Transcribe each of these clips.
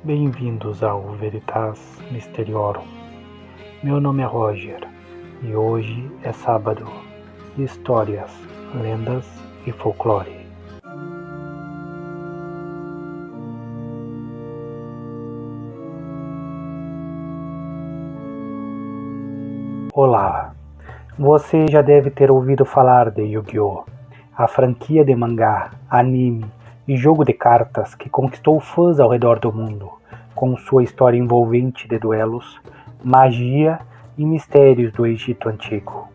Bem-vindos ao Veritas Mysteriorum. Meu nome é Roger e hoje é sábado de histórias, lendas e folclore. Olá! Você já deve ter ouvido falar de Yu-Gi-Oh!, a franquia de mangá, anime e jogo de cartas que conquistou fãs ao redor do mundo, com sua história envolvente de duelos, magia e mistérios do Egito Antigo.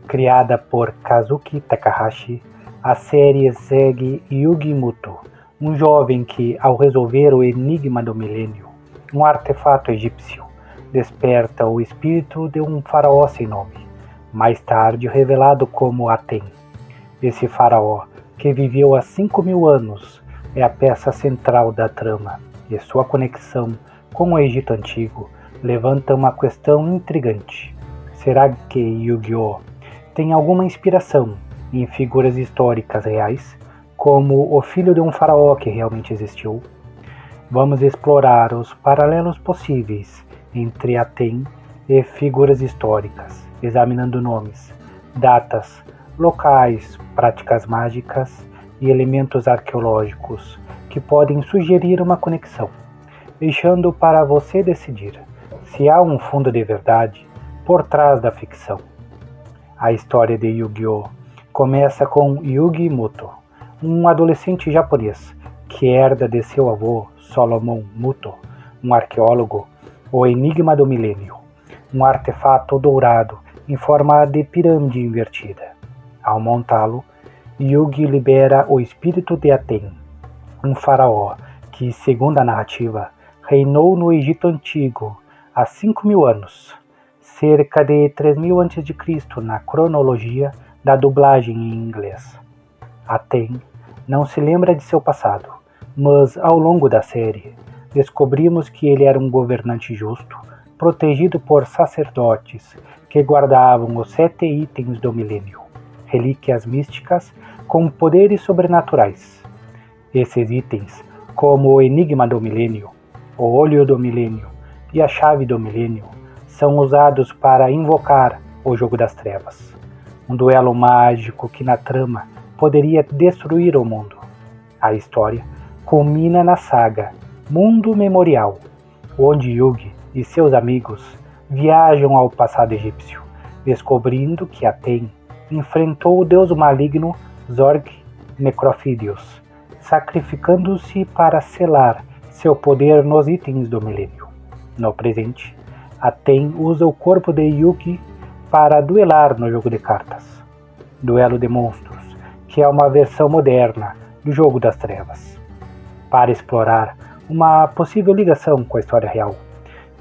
Criada por Kazuki Takahashi, a série segue Yugi Muto, um jovem que, ao resolver o enigma do milênio, um artefato egípcio, desperta o espírito de um faraó sem nome, mais tarde revelado como Aten. Esse faraó, que viveu há 5.000 anos, é a peça central da trama, e sua conexão com o Egito Antigo levanta uma questão intrigante. Será que Yu-Gi-Oh! Tem alguma inspiração em figuras históricas reais, como o filho de um faraó que realmente existiu? Vamos explorar os paralelos possíveis entre Aten e figuras históricas, examinando nomes, datas, locais, práticas mágicas e elementos arqueológicos que podem sugerir uma conexão, deixando para você decidir se há um fundo de verdade por trás da ficção. A história de Yu-Gi-Oh! Começa com Yugi Muto, um adolescente japonês que herda de seu avô Solomon Muto, um arqueólogo, o Enigma do Milênio, um artefato dourado em forma de pirâmide invertida. Ao montá-lo, Yugi libera o espírito de Aten, um faraó que, segundo a narrativa, reinou no Egito Antigo há 5.000 anos, cerca de 3.000 a.C. na cronologia da dublagem em inglês. Aten não se lembra de seu passado, mas ao longo da série, descobrimos que ele era um governante justo, protegido por sacerdotes que guardavam os 7 itens do milênio, relíquias místicas com poderes sobrenaturais. Esses itens, como o Enigma do Milênio, o Olho do Milênio e a Chave do Milênio, são usados para invocar o Jogo das Trevas, um duelo mágico que na trama poderia destruir o mundo. A história culmina na saga Mundo Memorial, onde Yugi e seus amigos viajam ao passado egípcio, descobrindo que Aten enfrentou o deus maligno Zorg Necrophilios, sacrificando-se para selar seu poder nos itens do milênio. No presente, Aten usa o corpo de Yugi para duelar no jogo de cartas, Duelo de Monstros, que é uma versão moderna do Jogo das Trevas. Para explorar uma possível ligação com a história real,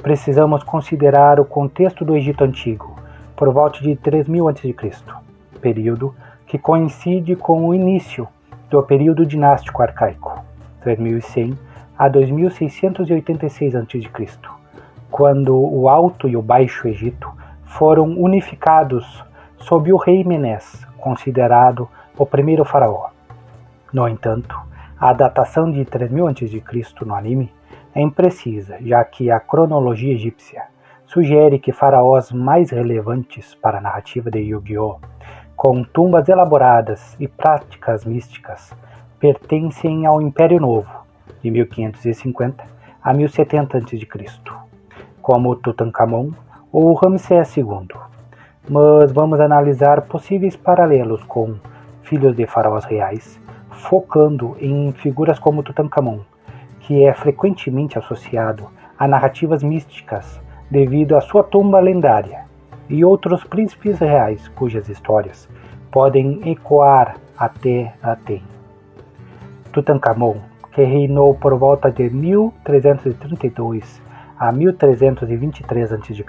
precisamos considerar o contexto do Egito Antigo, por volta de 3.000 a.C., período que coincide com o início do período dinástico arcaico, 3.100 a 2.686 a.C., quando o Alto e o Baixo Egito foram unificados sob o rei Menés, considerado o primeiro faraó. No entanto, a datação de 3.000 a.C. no anime é imprecisa, já que a cronologia egípcia sugere que faraós mais relevantes para a narrativa de Yu-Gi-Oh!, com tumbas elaboradas e práticas místicas, pertencem ao Império Novo, de 1550 a 1070 a.C., como Tutankhamon ou Ramsés II. Mas vamos analisar possíveis paralelos com filhos de faraós reais, focando em figuras como Tutankhamon, que é frequentemente associado a narrativas místicas devido à sua tumba lendária, e outros príncipes reais cujas histórias podem ecoar até Aten. Tutankhamon, que reinou por volta de 1332 a 1323 a.C.,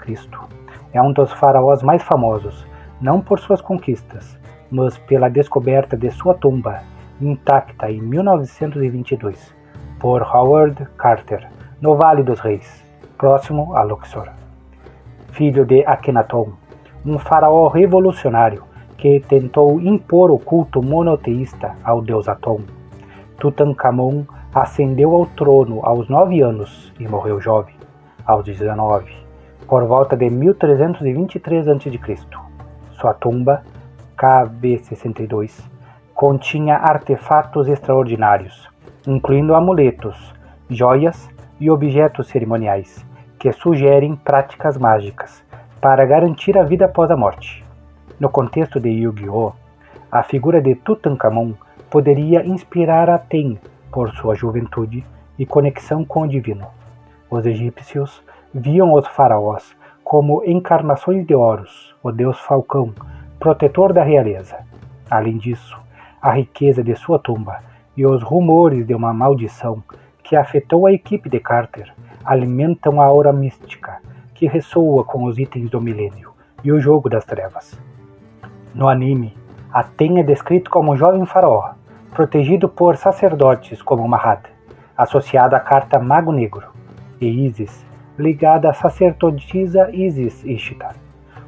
é um dos faraós mais famosos, não por suas conquistas, mas pela descoberta de sua tumba, intacta em 1922, por Howard Carter, no Vale dos Reis, próximo a Luxor. Filho de Akhenaton, um faraó revolucionário que tentou impor o culto monoteísta ao deus Aton, Tutankhamon Ascendeu ao trono aos 9 anos e morreu jovem, aos 19, por volta de 1323 a.C. Sua tumba, KB62, continha artefatos extraordinários, incluindo amuletos, joias e objetos cerimoniais, que sugerem práticas mágicas para garantir a vida após a morte. No contexto de Yu-Gi-Oh!, a figura de Tutankhamon poderia inspirar Aten por sua juventude e conexão com o divino. Os egípcios viam os faraós como encarnações de Horus, o deus falcão, protetor da realeza. Além disso, a riqueza de sua tumba e os rumores de uma maldição que afetou a equipe de Carter alimentam a aura mística que ressoa com os itens do milênio e o jogo das trevas. No anime, Aten é descrito como um jovem faraó, protegido por sacerdotes como Mahad, associado à carta Mago Negro, e Isis, ligada à sacerdotisa Isis Ishtar,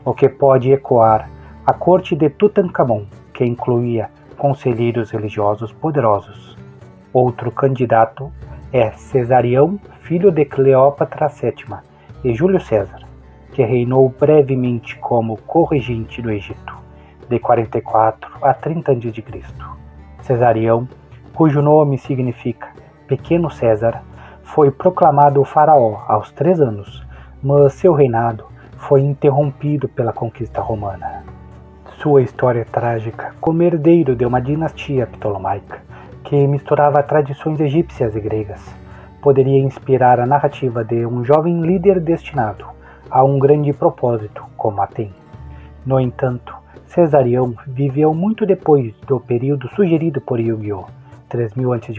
o que pode ecoar a corte de Tutankhamon, que incluía conselheiros religiosos poderosos. Outro candidato é Cesarião, filho de Cleópatra VII e Júlio César, que reinou brevemente como corregente do Egito, de 44 a 30 a.C. Cesarião, cujo nome significa Pequeno César, foi proclamado faraó aos 3 anos, mas seu reinado foi interrompido pela conquista romana. Sua história é trágica como herdeiro de uma dinastia ptolomaica que misturava tradições egípcias e gregas. Poderia inspirar a narrativa de um jovem líder destinado a um grande propósito, como Aten. No entanto, Cesarião viveu muito depois do período sugerido por Yu-Gi-Oh! 3000 a.C.,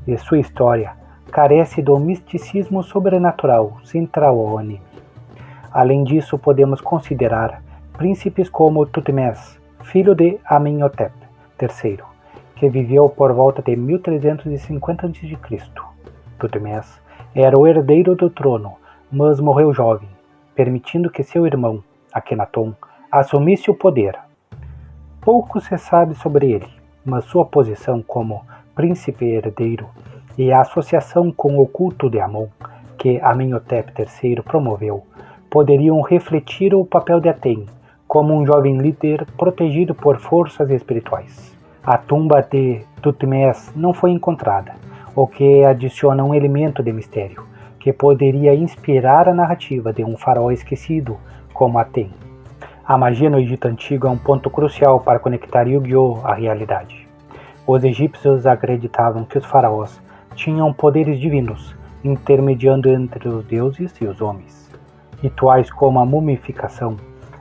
e sua história carece do misticismo sobrenatural central ao anime. Além disso, podemos considerar príncipes como Tutmés, filho de Amenhotep III, que viveu por volta de 1350 a.C. Tutmés era o herdeiro do trono, mas morreu jovem, permitindo que seu irmão, Akhenaton, assumisse o poder. Pouco se sabe sobre ele, mas sua posição como príncipe herdeiro e a associação com o culto de Amon, que Amenhotep III promoveu, poderiam refletir o papel de Aten como um jovem líder protegido por forças espirituais. A tumba de Tutmés não foi encontrada, o que adiciona um elemento de mistério, que poderia inspirar a narrativa de um faraó esquecido como Aten. A magia no Egito Antigo é um ponto crucial para conectar Yu-Gi-Oh! À realidade. Os egípcios acreditavam que os faraós tinham poderes divinos, intermediando entre os deuses e os homens. Rituais como a mumificação,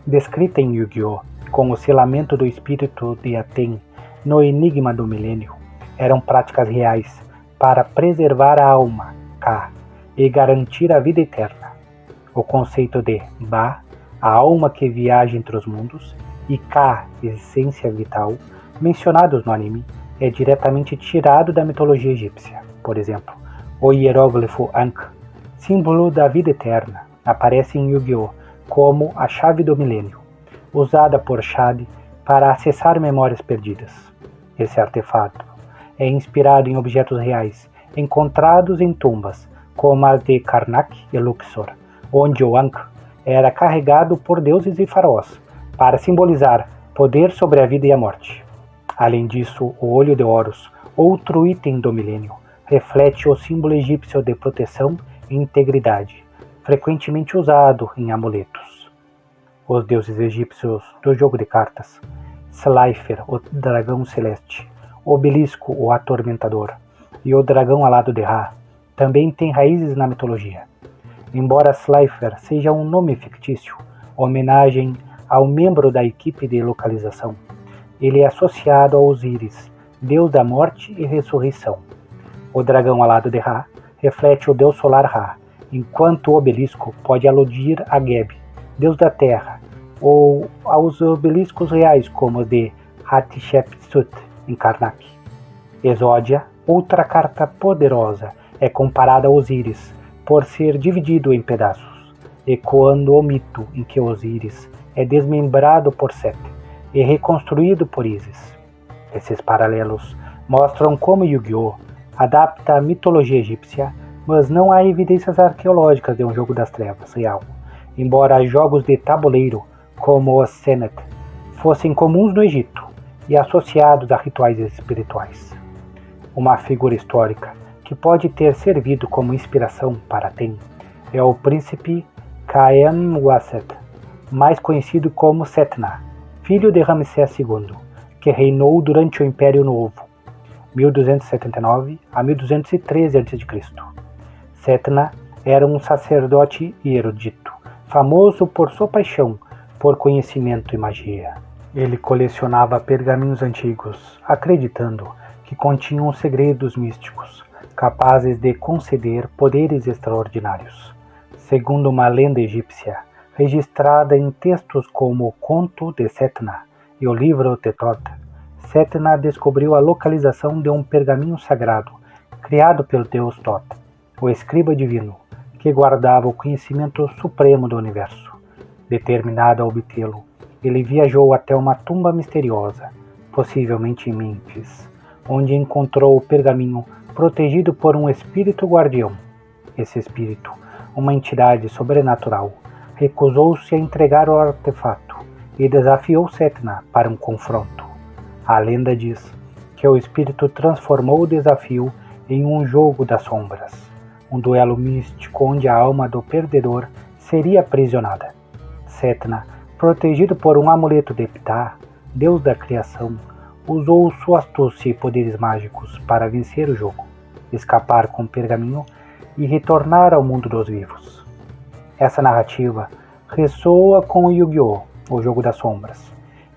descrita em Yu-Gi-Oh! Com o selamento do espírito de Aten no Enigma do Milênio, eram práticas reais para preservar a alma, Ka, e garantir a vida eterna. O conceito de Ba, a alma que viaja entre os mundos, e Ka, essência vital, mencionados no anime, é diretamente tirado da mitologia egípcia. Por exemplo, o hieróglifo Ankh, símbolo da vida eterna, aparece em Yu-Gi-Oh! Como a chave do milênio, usada por Shad para acessar memórias perdidas. Esse artefato é inspirado em objetos reais, encontrados em tumbas, como as de Karnak e Luxor, onde o Ankh era carregado por deuses e faraós, para simbolizar poder sobre a vida e a morte. Além disso, o olho de Horus, outro item do milênio, reflete o símbolo egípcio de proteção e integridade, frequentemente usado em amuletos. Os deuses egípcios do jogo de cartas, Slifer, o dragão celeste, Obelisco, o atormentador, e o dragão alado de Ra, também têm raízes na mitologia. Embora Slifer seja um nome fictício, homenagem ao membro da equipe de localização, ele é associado a Osíris, deus da morte e ressurreição. O dragão alado de Ra reflete o deus solar Ra, enquanto o obelisco pode aludir a Geb, deus da terra, ou aos obeliscos reais como o de Hatshepsut, em Karnak. Exódia, outra carta poderosa, é comparada a Osíris, por ser dividido em pedaços, ecoando o mito em que Osíris é desmembrado por Set e reconstruído por Isis. Esses paralelos mostram como Yu-Gi-Oh! adapta a mitologia egípcia, mas não há evidências arqueológicas de um jogo das trevas real, embora jogos de tabuleiro, como o Senet, fossem comuns no Egito e associados a rituais espirituais. Uma figura histórica que pode ter servido como inspiração para Aten é o príncipe Khaemwaset, mais conhecido como Setna, filho de Ramsés II, que reinou durante o Império Novo, 1279 a 1213 a.C. Setna era um sacerdote e erudito, famoso por sua paixão por conhecimento e magia. Ele colecionava pergaminhos antigos, acreditando que continham segredos místicos, capazes de conceder poderes extraordinários. Segundo uma lenda egípcia, registrada em textos como o Conto de Setna e o livro Tetot, Setna descobriu a localização de um pergaminho sagrado, criado pelo deus Tot, o escriba divino, que guardava o conhecimento supremo do universo. Determinado a obtê-lo, ele viajou até uma tumba misteriosa, possivelmente em Mênfis, onde encontrou o pergaminho protegido por um espírito guardião. Esse espírito, uma entidade sobrenatural, recusou-se a entregar o artefato e desafiou Setna para um confronto. A lenda diz que o espírito transformou o desafio em um jogo das sombras, um duelo místico onde a alma do perdedor seria aprisionada. Setna, protegido por um amuleto de Ptah, deus da criação, usou sua astúcia e poderes mágicos para vencer o jogo, escapar com o pergaminho e retornar ao mundo dos vivos. Essa narrativa ressoa com o Yu-Gi-Oh!, o jogo das sombras.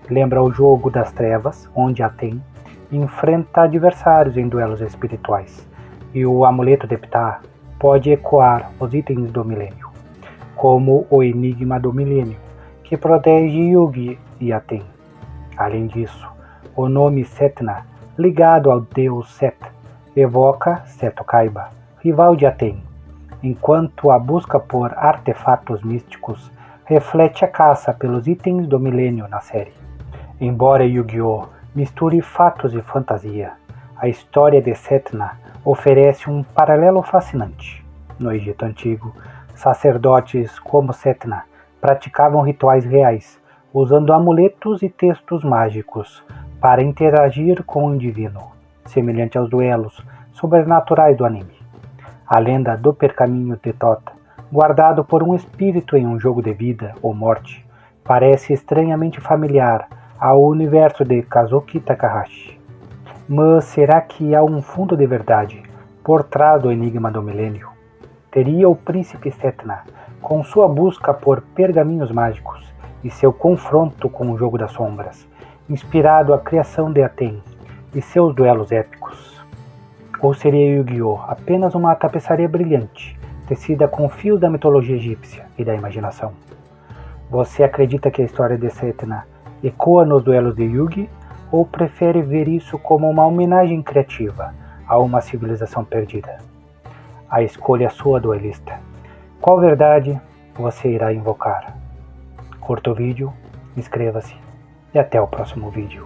Lembra o jogo das trevas, onde Aten enfrenta adversários em duelos espirituais, e o amuleto de Ptah pode ecoar os itens do milênio, como o enigma do milênio, que protege Yugi e Aten. Além disso, o nome Setna, ligado ao deus Set, evoca Seto-Kaiba, rival de Aten, enquanto a busca por artefatos místicos reflete a caça pelos itens do milênio na série. Embora Yu-Gi-Oh! Misture fatos e fantasia, a história de Setna oferece um paralelo fascinante. No Egito Antigo, sacerdotes como Setna praticavam rituais reais, usando amuletos e textos mágicos para interagir com o divino, semelhante aos duelos sobrenaturais do anime. A lenda do pergaminho Tetot, guardado por um espírito em um jogo de vida ou morte, parece estranhamente familiar ao universo de Kazuki Takahashi. Mas será que há um fundo de verdade por trás do enigma do milênio? Teria o príncipe Setna, com sua busca por pergaminhos mágicos e seu confronto com o jogo das sombras, inspirado a criação de Aten e seus duelos épicos? Ou seria Yu-Gi-Oh! Apenas uma tapeçaria brilhante, tecida com fios da mitologia egípcia e da imaginação? Você acredita que a história de Setna ecoa nos duelos de Yugi, ou prefere ver isso como uma homenagem criativa a uma civilização perdida? A escolha é sua, duelista. Qual verdade você irá invocar? Curta o vídeo, inscreva-se e até o próximo vídeo.